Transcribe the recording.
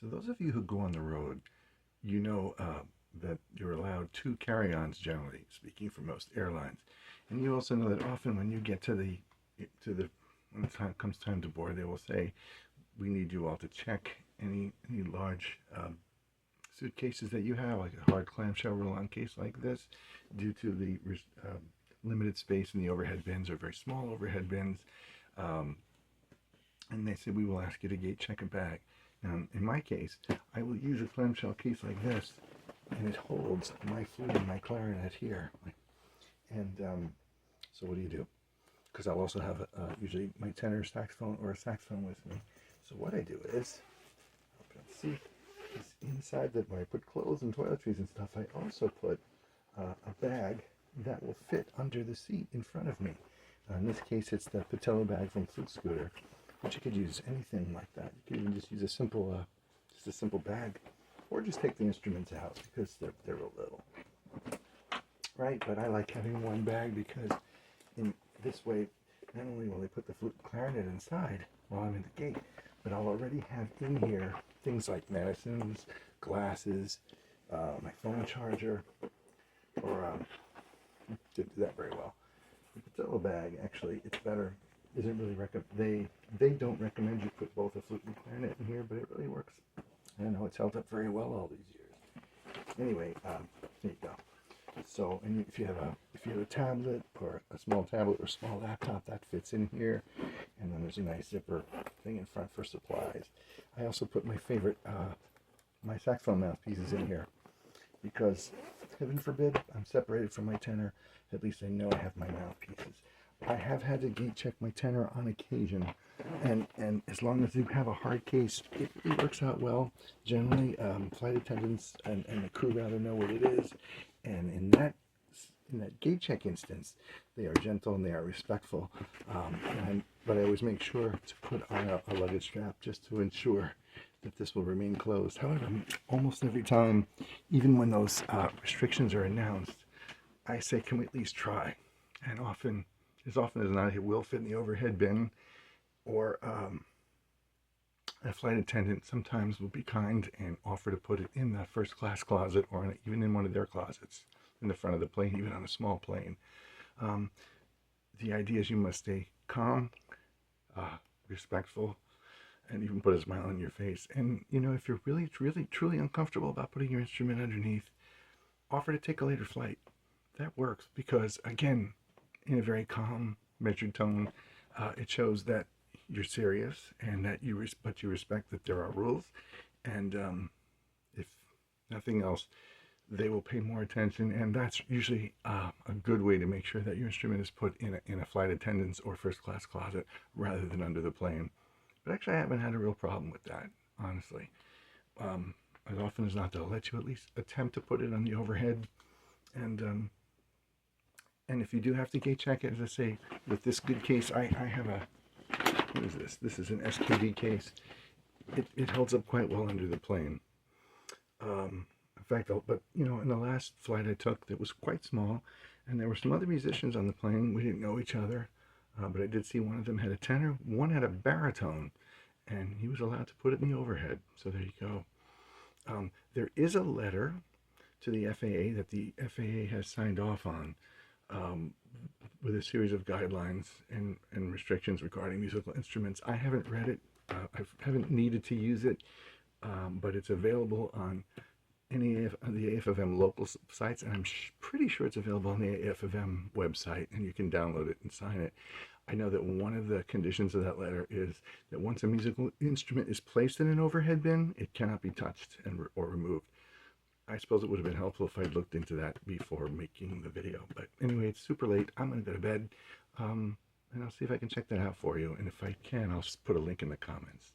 So those of you who go on the road, you know that you're allowed 2 carry-ons generally, speaking for most airlines. And you also know that often when you get when the time comes time to board, they will say, we need you all to check any large suitcases that you have, like a hard clamshell roll-on case like this, due to the limited space in the overhead bins or very small overhead bins. And they said, we will ask you to gate check a bag. Now, in my case, I will use a clamshell case like this, and it holds my flute and my clarinet here. And so what do? Because I'll also have usually my tenor saxophone or a saxophone with me. So what I do is, see, is inside that where I put clothes and toiletries and stuff, I also put a bag that will fit under the seat in front of me. In this case, it's the patella bag from Flute Scooter, but you could use anything like that. You could even just use a simple bag, or just take the instruments out because they're real little, right? But I like having one bag because in this way, not only will I put the flute and clarinet inside while I'm in the gate, but I'll already have in here things like medicines, glasses, my phone charger, or didn't do that very well. The patella bag, actually, it's better. Isn't really they don't recommend you put both a flute and clarinet in here, but it really works. I know it's held up very well all these years. Anyway, there you go. So, and if you have a tablet or a small tablet or small laptop, that fits in here, and then there's a nice zipper thing in front for supplies. I also put my favorite my saxophone mouthpieces in here because, heaven forbid, I'm separated from my tenor. At least I know I have my mouthpieces. I have had to gate check my tenor on occasion, and as long as you have a hard case, it really works out well. Generally, flight attendants and the crew rather know what it is, and in that gate check instance, they are gentle and they are respectful. But I always make sure to put on a luggage strap just to ensure that this will remain closed. However, almost every time, even when those restrictions are announced, I say, can we at least try? And as often as not, it will fit in the overhead bin, or a flight attendant sometimes will be kind and offer to put it in the first class closet, or even in one of their closets in the front of the plane, even on a small plane. The idea is you must stay calm, respectful, and even put a smile on your face. And if you're really, really, truly uncomfortable about putting your instrument underneath, offer to take a later flight. That works because, again, in a very calm, measured tone, it shows that you're serious and that you respect that there are rules. And if nothing else, they will pay more attention. And that's usually a good way to make sure that your instrument is put in a flight attendant's or first class closet rather than under the plane. But actually, I haven't had a real problem with that, honestly. As often as not, they'll let you at least attempt to put it on the overhead. And if you do have to gate check it, as I say, with this good case, I have what is this? This is an SKD case. It holds up quite well under the plane. In fact, but in the last flight I took that was quite small, and there were some other musicians on the plane. We didn't know each other, but I did see one of them had a tenor, one had a baritone, and he was allowed to put it in the overhead. So there you go. There is a letter to the FAA that the FAA has signed off on, with a series of guidelines and restrictions regarding musical instruments. I haven't read it. I haven't needed to use it, but it's available on any of the AFFM local sites, and I'm pretty sure it's available on the AFFM website, and you can download it and sign it. I know that one of the conditions of that letter is that once a musical instrument is placed in an overhead bin, it cannot be touched or removed. I suppose it would have been helpful if I'd looked into that before making the video. But anyway, it's super late. I'm going to go to bed. And I'll see if I can check that out for you. And if I can, I'll just put a link in the comments.